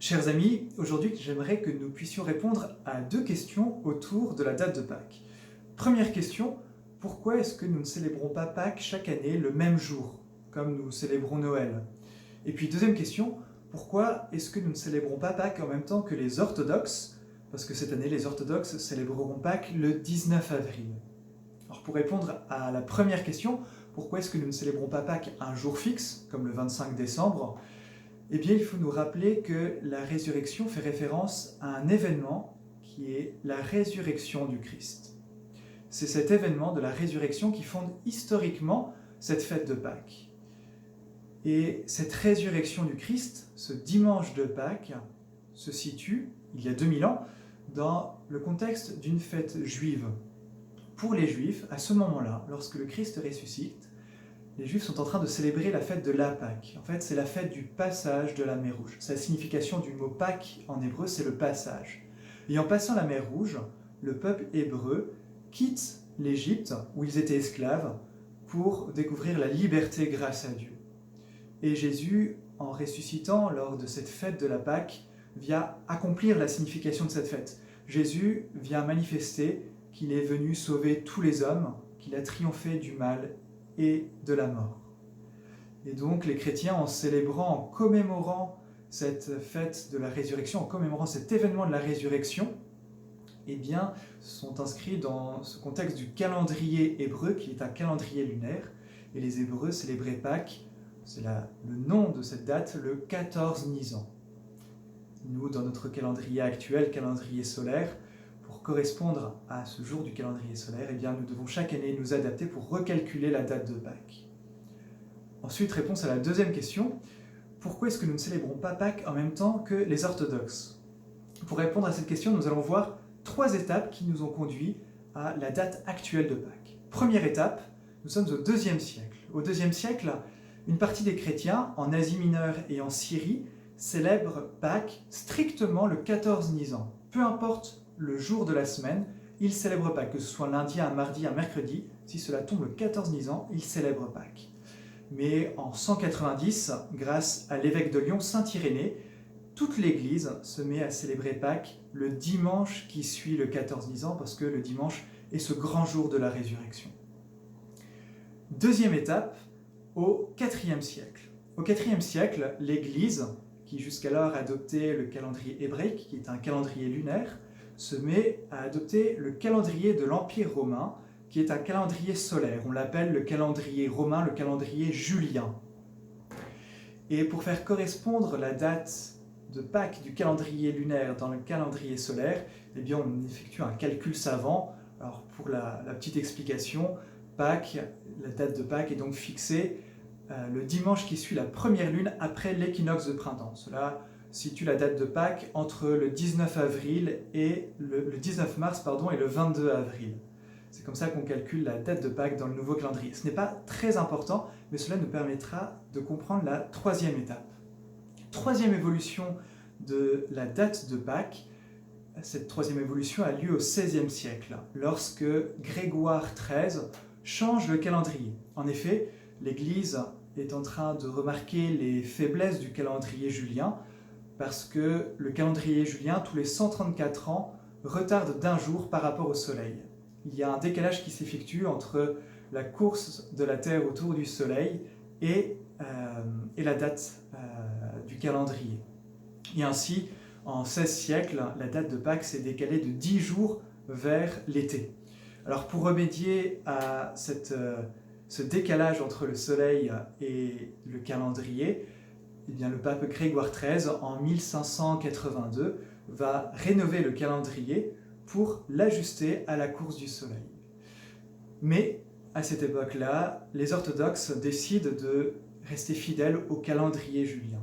Chers amis, aujourd'hui j'aimerais que nous puissions répondre à deux questions autour de la date de Pâques. Première question, pourquoi est-ce que nous ne célébrons pas Pâques chaque année le même jour, comme nous célébrons Noël? Et puis deuxième question, pourquoi est-ce que nous ne célébrons pas Pâques en même temps que les orthodoxes? Parce que cette année les orthodoxes célébreront Pâques le 19 avril. Alors pour répondre à la première question, pourquoi est-ce que nous ne célébrons pas Pâques un jour fixe, comme le 25 décembre? Eh bien, il faut nous rappeler que la résurrection fait référence à un événement qui est la résurrection du Christ. C'est cet événement de la résurrection qui fonde historiquement cette fête de Pâques. Et cette résurrection du Christ, ce dimanche de Pâques, se situe, il y a 2000 ans, dans le contexte d'une fête juive. Pour les Juifs, à ce moment-là, lorsque le Christ ressuscite, les Juifs sont en train de célébrer la fête de la Pâque. En fait, c'est la fête du passage de la mer Rouge. C'est la signification du mot Pâques en hébreu, c'est le passage. Et en passant la mer Rouge, le peuple hébreu quitte l'Égypte, où ils étaient esclaves, pour découvrir la liberté grâce à Dieu. Et Jésus, en ressuscitant lors de cette fête de la Pâque, vient accomplir la signification de cette fête. Jésus vient manifester qu'il est venu sauver tous les hommes, qu'il a triomphé du mal et de la mort. Et donc les chrétiens, en célébrant, en commémorant cette fête de la résurrection, en commémorant cet événement de la résurrection, eh bien, sont inscrits dans ce contexte du calendrier hébreu, qui est un calendrier lunaire, et les Hébreux célébraient Pâques, c'est le nom de cette date, le 14 Nisan. Nous, dans notre calendrier actuel, calendrier solaire, pour correspondre à ce jour du calendrier solaire, eh bien, nous devons chaque année nous adapter pour recalculer la date de Pâques. Ensuite, réponse à la deuxième question, pourquoi est-ce que nous ne célébrons pas Pâques en même temps que les orthodoxes? Pour répondre à cette question, nous allons voir trois étapes qui nous ont conduit à la date actuelle de Pâques. Première étape, nous sommes au IIe siècle. Au IIe siècle, une partie des chrétiens, en Asie mineure et en Syrie, célèbrent Pâques strictement le 14 Nisan. Peu importe le jour de la semaine, ils célèbrent Pâques, que ce soit un lundi, un mardi, un mercredi, si cela tombe le 14 Nisan, ils célèbrent Pâques. Mais en 190, grâce à l'évêque de Lyon, Saint Irénée, toute l'Église se met à célébrer Pâques le dimanche qui suit le 14 Nisan, parce que le dimanche est ce grand jour de la résurrection. Deuxième étape, au IVe siècle. Au IVe siècle, l'Église, qui jusqu'alors adoptait le calendrier hébraïque, qui est un calendrier lunaire, se met à adopter le calendrier de l'Empire romain, qui est un calendrier solaire. On l'appelle le calendrier romain, le calendrier julien. Et pour faire correspondre la date de Pâques du calendrier lunaire dans le calendrier solaire, eh bien on effectue un calcul savant. Alors pour la petite explication, Pâques, la date de Pâques est donc fixée le dimanche qui suit la première lune après l'équinoxe de printemps. Cela situe la date de Pâques entre le 19 avril et le 19 mars et le 22 avril. C'est comme ça qu'on calcule la date de Pâques dans le nouveau calendrier. Ce n'est pas très important, mais cela nous permettra de comprendre la troisième étape. Troisième évolution de la date de Pâques, cette troisième évolution a lieu au XVIe siècle, lorsque Grégoire XIII change le calendrier. En effet, l'Église est en train de remarquer les faiblesses du calendrier julien, parce que le calendrier julien, tous les 134 ans, retarde d'un jour par rapport au Soleil. Il y a un décalage qui s'effectue entre la course de la Terre autour du Soleil et la date du calendrier. Et ainsi, en 16 siècles, la date de Pâques s'est décalée de 10 jours vers l'été. Alors pour remédier à ce décalage entre le Soleil et le calendrier, eh bien, le pape Grégoire XIII, en 1582, va rénover le calendrier pour l'ajuster à la course du Soleil. Mais à cette époque-là, les orthodoxes décident de rester fidèles au calendrier julien.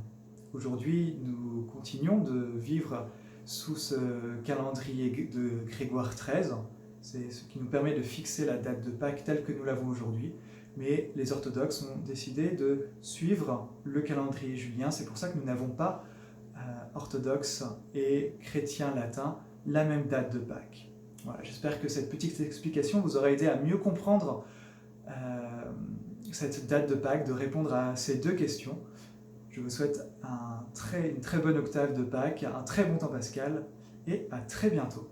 Aujourd'hui, nous continuons de vivre sous ce calendrier de Grégoire XIII. C'est ce qui nous permet de fixer la date de Pâques telle que nous l'avons aujourd'hui. Mais les orthodoxes ont décidé de suivre le calendrier julien. C'est pour ça que nous n'avons pas, orthodoxes et chrétiens latins, la même date de Pâques. Voilà, j'espère que cette petite explication vous aura aidé à mieux comprendre cette date de Pâques, de répondre à ces deux questions. Je vous souhaite une très bonne octave de Pâques, un très bon temps pascal, et à très bientôt.